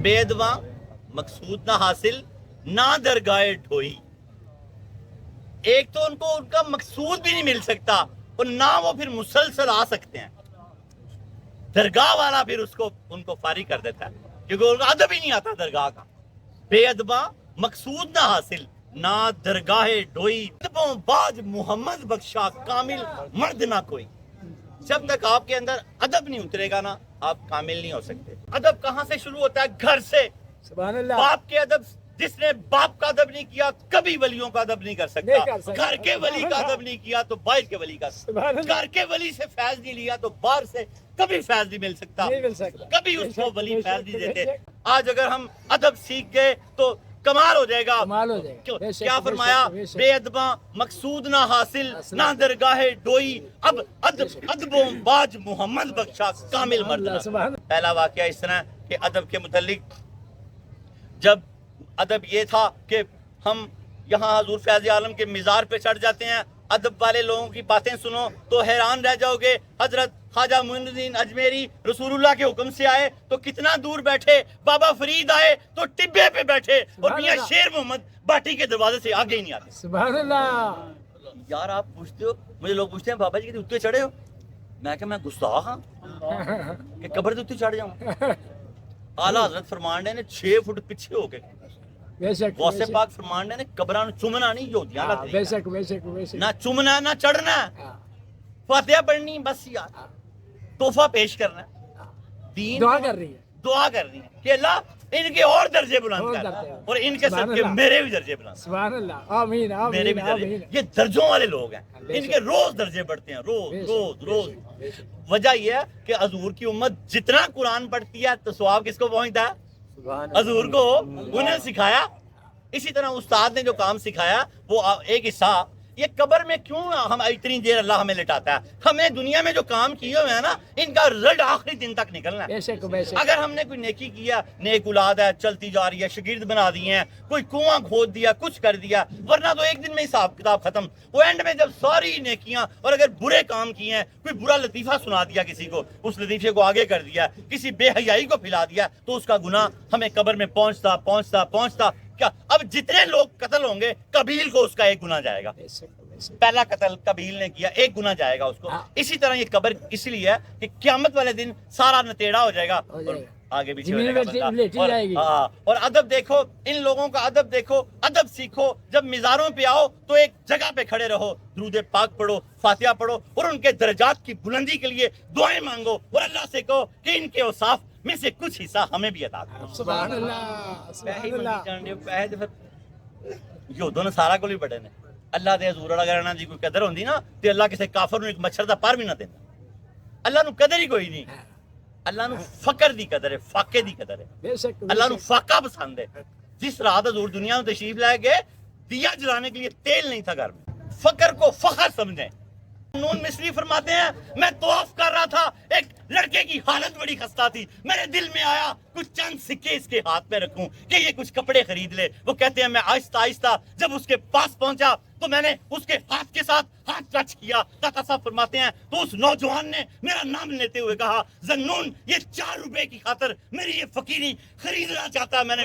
बेअदबा मकसूद ना हासिल ना दरगाहे ढोई। एक तो उनको उनका मकसूद भी नहीं मिल सकता और ना वो फिर मुसलसल आ सकते हैं, दरगाह वाला फिर उसको उनको फारिग कर देता है क्योंकि उनको अदब ही नहीं आता दरगाह का। बेअदबा मकसूद ना हासिल ना दरगाहे ढोई, बाज मोहम्मद बख्शा कामिल मर्द ना कोई। जब तक आपके अंदर अदब नहीं उतरेगा ना, आप कामिल नहीं हो सकते। अदब कहाँ से शुरू होता है? घर से। सुभान अल्लाह। बाप के अदब, जिसने बाप का अदब नहीं किया कभी वलियों का अदब नहीं कर सकता। घर के वली का अदब नहीं किया तो बाहर के वली का। घर के वली से फैज नहीं लिया तो बाहर से कभी फैज नहीं मिल सकता, कभी उसको वली फैज नहीं देते। आज अगर हम अदब सीख गए तो कमाल हो जाएगा। क्या फरमाया? बेअदबा मकसूद ना हासिल ना दरगाहे डोई, अब अदबों बाज मोहम्मद बख्शा कामिल मर्द। पहला वाकया इस तरह कि अदब के मुतालिक, जब अदब ये था कि हम यहाँ हजूर फैज़ आलम के मिज़ार पे चढ़ जाते हैं, अदब वाले लोगों की बातें सुनो तो हैरान रह जाओगे। हजरत ख्वाजा मुइनुद्दीन अजमेरी रसूलुल्लाह के हुक्म से आए तो कितना दूर बैठे, बाबा फरीद आए तो टिब्बे पे बैठे और मियां शेर मोहम्मद बाटी के दरवाजे से आगे ही नहीं आते। सुभान अल्लाह। यार आप पूछते हो, मुझे लोग पूछते हैं बाबा जी के उत्ते चढ़े हो? मैं क्या मैं गुस्ताख हाँ कि कब्र के उत्ते चढ़ जाऊं? आला हजरत फरमांडे ने 6 फुट पीछे हो गए, गौसे पाक फरमांडे ने कब्रां नूं चुमना नहीं जो दिया बेशक बेशक बेशक ना चुमना ना चढ़ना, फातिहा पढ़नी बस यार, तोहफा पेश करना, दीन दुआ कर रही है, दुआ करनी है कि अल्लाह इनके और दर्जे बुलंद कर और इनके सदके मेरे भी दर्जे बुलंद। सुभान अल्लाह। आमीन आमीन। मेरे भी दर्जे, ये दर्जों वाले लोग हैं, इनके रोज दर्जे बढ़ते हैं, रोज रोज रोज। वजह यह है कि हजूर की उम्मत जितना कुरान पढ़ती है तो सवाब किसको पहुंचता है? हजूर को। उन्हें सिखाया, इसी तरह उस्ताद ने जो काम सिखाया वो एक हिस्सा। ये कब्र में क्यों हम इतनी देर अल्लाह हमें लिटाता है? हमें दुनिया में जो काम किए हुए हैं ना, इनका रिजल्ट आखिरी दिन तक निकलना है। अगर हमने कोई नेकी किया, नेक औलाद है चलती जा रही है, शागिर्द बना दिए हैं, कोई कुआं खोद दिया, कुछ कर दिया, वरना तो एक दिन में हिसाब किताब खत्म। वो एंड में जब सारी नेकियां, और अगर बुरे काम किए हैं, कोई बुरा लतीफा सुना दिया किसी को, उस लतीफे को आगे कर दिया, किसी बेहयाई को फैला दिया, तो उसका गुनाह हमें कब्र में पहुंचता पहुंचता पहुंचता क्या अब जितने लोग कत्ल होंगे कबील को उसका एक गुना जाएगा। पहला कत्ल कबील ने किया, एक गुना जाएगा उसको। इसी तरह ये कब्र इसलिए है कि क़यामत वाले दिन सारा नतेड़ा हो जाएगा और आगे पीछे हो जाएगा। और अदब देखो, इन लोगों का अदब देखो, अदब सीखो। जब मिज़ारों पे आओ तो एक जगह पे खड़े रहो, दुरूद पाक पढ़ो, फातिहा पढ़ो और उनके दर्जात की बुलंदी के लिए दुआएं मांगो और अल्लाह से कहो कि इनके औसाफ में से कुछ हिस्सा हमें भी अता करो। सुभान अल्लाह सुभान अल्लाह। यो दोनों सारा को भी बड़े ने अल्लाह दे हजूर अगर ना जी कोई कदर होंदी ना ते अल्लाह किसी काफर नूं एक मच्छर दा पर भी ना देंदा। अल्लाह नूं कदर ही कोई नहीं, अल्लाह नूं फकर दी कदर है, फाके दी कदर है। अल्लाह नूं फाका पसंद है। जिस रात हजूर दुनिया में तशरीफ लाए गए, दिया जलाने के लिए तेल नहीं था घर में। फकर को फखर समझे। नून मिस्री फरमाते हैं, मैं तवाफ कर रहा था, एक लड़के की हालत बड़ी खस्ता थी, मेरे दिल में आया कुछ चंद सिक्के इसके हाथ में रखूं कि ये कुछ कपड़े खरीद ले। वो कहते हैं मैं आहिस्ता आहिस्ता जब उसके पास पहुंचा तो मैंने उसके हाथ के साथ हाथ टच किया। दाता साहब फरमाते हैं तो उस नौजवान ने मेरा नाम लेते हुए कहा, ज़न्नून ये 4 रुपए की खातर मेरी ये फकीरी खरीदना चाहता है। मैंने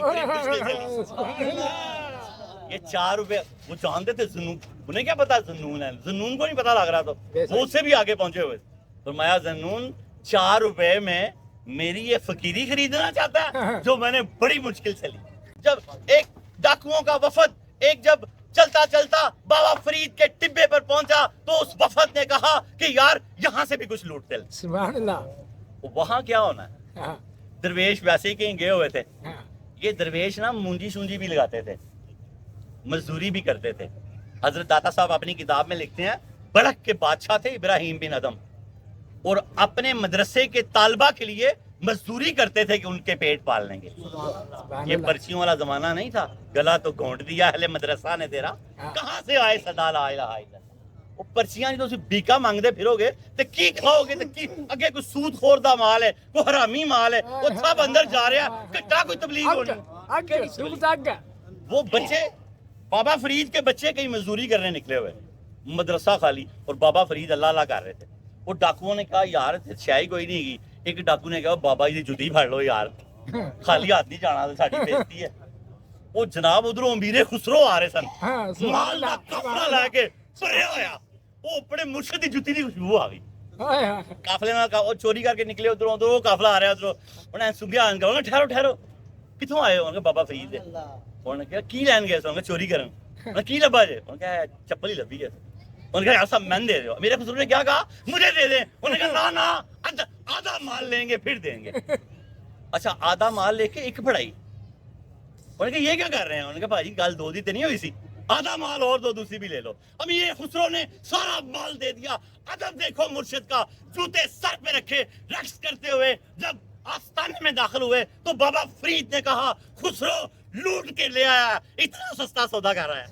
ये 4 रुपए, वो जानते थे ज़न्नून, उन्हें क्या पता ज़न्नून है, ज़न्नून को नहीं पता लग रहा, तो वो उससे भी आगे पहुंचे हुए। फरमाया ज़न्नून 4 रुपए में मेरी ये फकीरी खरीदना चाहता है जो मैंने बड़ी मुश्किल से ली। जब एक डाकुओं का वफद एक जब चलता चलता बाबा फरीद के टिब्बे पर पहुंचा तो उस वफद ने कहा कि यार यहाँ से भी कुछ लूटते हैं। सुभान अल्लाह। वहां क्या होना है? दरवेश वैसे ही कहीं गए हुए थे। ये दरवेश ना मूंजी सूंजी भी लगाते थे, मजदूरी भी करते थे। हजरत दाता साहब अपनी किताब में लिखते हैं, बड़क के बादशाह थे इब्राहिम बिन अदम और अपने मदरसे के तालबा के लिए मजदूरी करते थे कि उनके पेट पाल लेंगे। ये पर्चियों वाला जमाना नहीं था, गला तो घोंट दिया अहले मदरसा ने तेरा, कहां से आए सदा ला इलाहा इल्लल्लाह। वो पर्चियां नहीं तो सिर्फ भीखा मांगते फिरोगे तो की खाओगे, तो की अगे कोई सूद खोर दा माल है, कोई हरामी माल है, वो सब अंदर जा रहा है, कट्टा कोई तबलीग होनी। वो बच्चे बाबा फरीद के बच्चे कहीं मजदूरी करने निकले हुए, मदरसा खाली, और बाबा फरीद अल्लाह अल्लाह कर रहे थे। वो डाकुओं ने कहा यार शाही कोई नहीं की। एक डाकू ने कहा बाबा जी जुदी फड़ लो यार, ਖਾਲੀ ਹੱਥ ਨਹੀਂ ਜਾਣਾ, ਸਾਡੀ ਬੇਇੱਜ਼ਤੀ ਹੈ। ਉਹ ਜਨਾਬ ਉਧਰੋਂ ਅਮੀਰੇ ਖੁਸਰੋ ਆ ਰਹੇ ਸਨ, ਹਾਂ, ਸੁਭਾਨ ਮਾਲ ਦਾ ਅੱਲਾਹ, ਕਾਫਲਾ ਲੈ ਕੇ ਭਰਿਆ ਹੋਇਆ। ਉਹ ਆਪਣੇ ਮੁਰਸ਼ਿਦ ਦੀ ਜੁੱਤੀ ਦੀ ਖੁਸ਼ਬੂ ਆ ਗਈ ਹਾਏ ਹਾਏ ਕਾਫਲੇ ਨਾਲ। ਉਹ ਚੋਰੀ ਕਰਕੇ ਨਿਕਲੇ ਉਧਰੋਂ, ਉਧਰੋਂ ਉਹ ਕਾਫਲਾ ਆ ਰਿਹਾ ਉਧਰੋਂ। ਉਹਨੇ ਸੁੰਘਿਆ, ਉਹਨੇ ਠਹਿਰੋ ਠਹਿਰੋ, ਕਿੱਥੋਂ ਆਏ ਹੋ? ਉਹਨੇ ਬਾਬਾ ਫਰੀਦ ਦੇ। ਉਹਨੇ ਕਿਹਾ ਕੀ ਲੈਣ ਗਏ ਸੋ? ਉਹਨੇ ਚੋਰੀ ਕਰਨ। ਉਹਨੇ ਕੀ ਲੱਭਾ ਜੇ? ਉਹਨੇ ਕਿਹਾ ਚੱਪਲ ਹੀ ਲੱਭੀ ਹੈ। ਉਹਨੇ کہا یار صاحب میں دے دو. میرے خسرو نے کیا کہا؟ مجھے دے دیں. انہوں نے کہا نا آدھا مال لیں گے پھر دیں گے. اچھا آدھا مال لے کے ایک پڑھائی. انہوں نے کہا یہ کیا کر رہے ہیں؟ انہوں نے کہا بھائی گل دو دی تے نہیں ہوئی سی, آدھا مال اور دو, دوسری بھی لے لو. امیر خسرو نے سارا مال دے دیا. ادب دیکھو مرشد کا, جوتے سر پہ رکھے رقص کرتے ہوئے جب آستانے میں داخل ہوئے تو بابا فرید نے کہا خسرو لوٹ کے لے آیا, اتنا سستا سودا کر رہا ہے.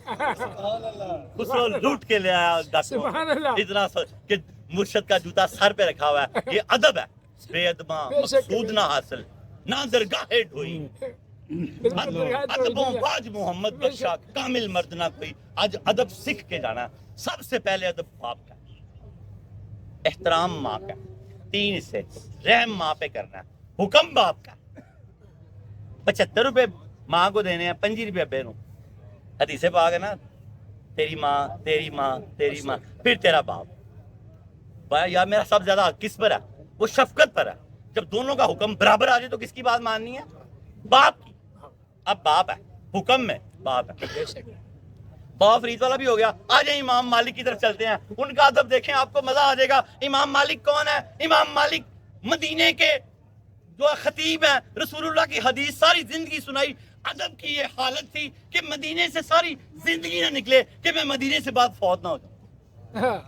خسرو لوٹ کے لے آیا سبحان اللہ. اتنا کہ مرشد کا جوتا سر پہ رکھا ہوا ہے. یہ ادب ہے. بے ادباں مقصود نہ حاصل نہ درگاہ ڈھوئی, ادبوں باج محمد بخشا کامل مرد نہ کوئی. آج ادب سیکھ کے جانا. سب سے پہلے ادب باپ کا, احترام ماں کا, 3 حصے, رحم ماں پہ کرنا, حکم باپ کا. 75 روپے ماں کو دینے ہیں, 5 روپے ابے نو. حدیث پاک ہے نا, تیری ماں تیری ماں تیری ماں پھر تیرا باپ. بھائی یار میرا سب زیادہ کس پر ہے؟ وہ شفقت پر ہے. جب دونوں کا حکم برابر آ جائے تو کس کی بات ماننی ہے؟ باپ کی. اب باپ ہے, حکم میں باپ ہے. بابا فرید والا بھی ہو گیا. آ جائیں امام مالک کی طرف چلتے ہیں, ان کا ادب دیکھیں آپ کو مزہ آ جائے گا. امام مالک کون ہے؟ امام مالک مدینے کے جو خطیب ہیں, رسول اللہ کی حدیث ساری زندگی سنائی. ادب کی یہ حالت تھی کہ مدینے سے ساری زندگی نہ نکلے کہ میں مدینے سے بعد فوت نہ ہو جاؤں.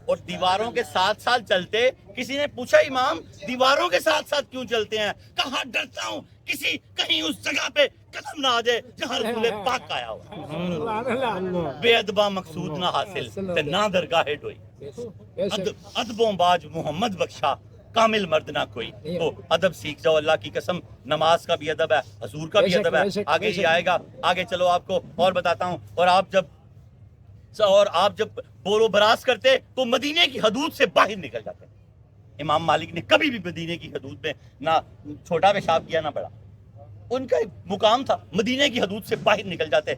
اور دیواروں کے ساتھ ساتھ چلتے. کسی نے پوچھا امام دیواروں کے ساتھ ساتھ کیوں چلتے ہیں؟ کہاں ڈرتا ہوں کسی کہیں اس جگہ پہ قدم نہ آ جائے جہاں رسول پاک آیا ہوا. بے ادبا مقصود نہ حاصل تے نہ درگاہ ڈوئی. ادبوں باج محمد بخشا کامل مرد نہ کوئی. تو ادب سیکھ جاؤ, اللہ کی قسم. نماز کا بھی ادب ہے, حضور کا بھی ادب ہے. آگے ہی آئے گا, آگے چلو آپ کو اور بتاتا ہوں. اور آپ جب بولو براز کرتے تو مدینے کی حدود سے باہر نکل جاتے. امام مالک نے کبھی بھی مدینے کی حدود میں نہ چھوٹا پیشاب کیا نہ بڑا. ان کا ایک مقام تھا, مدینے کی حدود سے باہر نکل جاتے.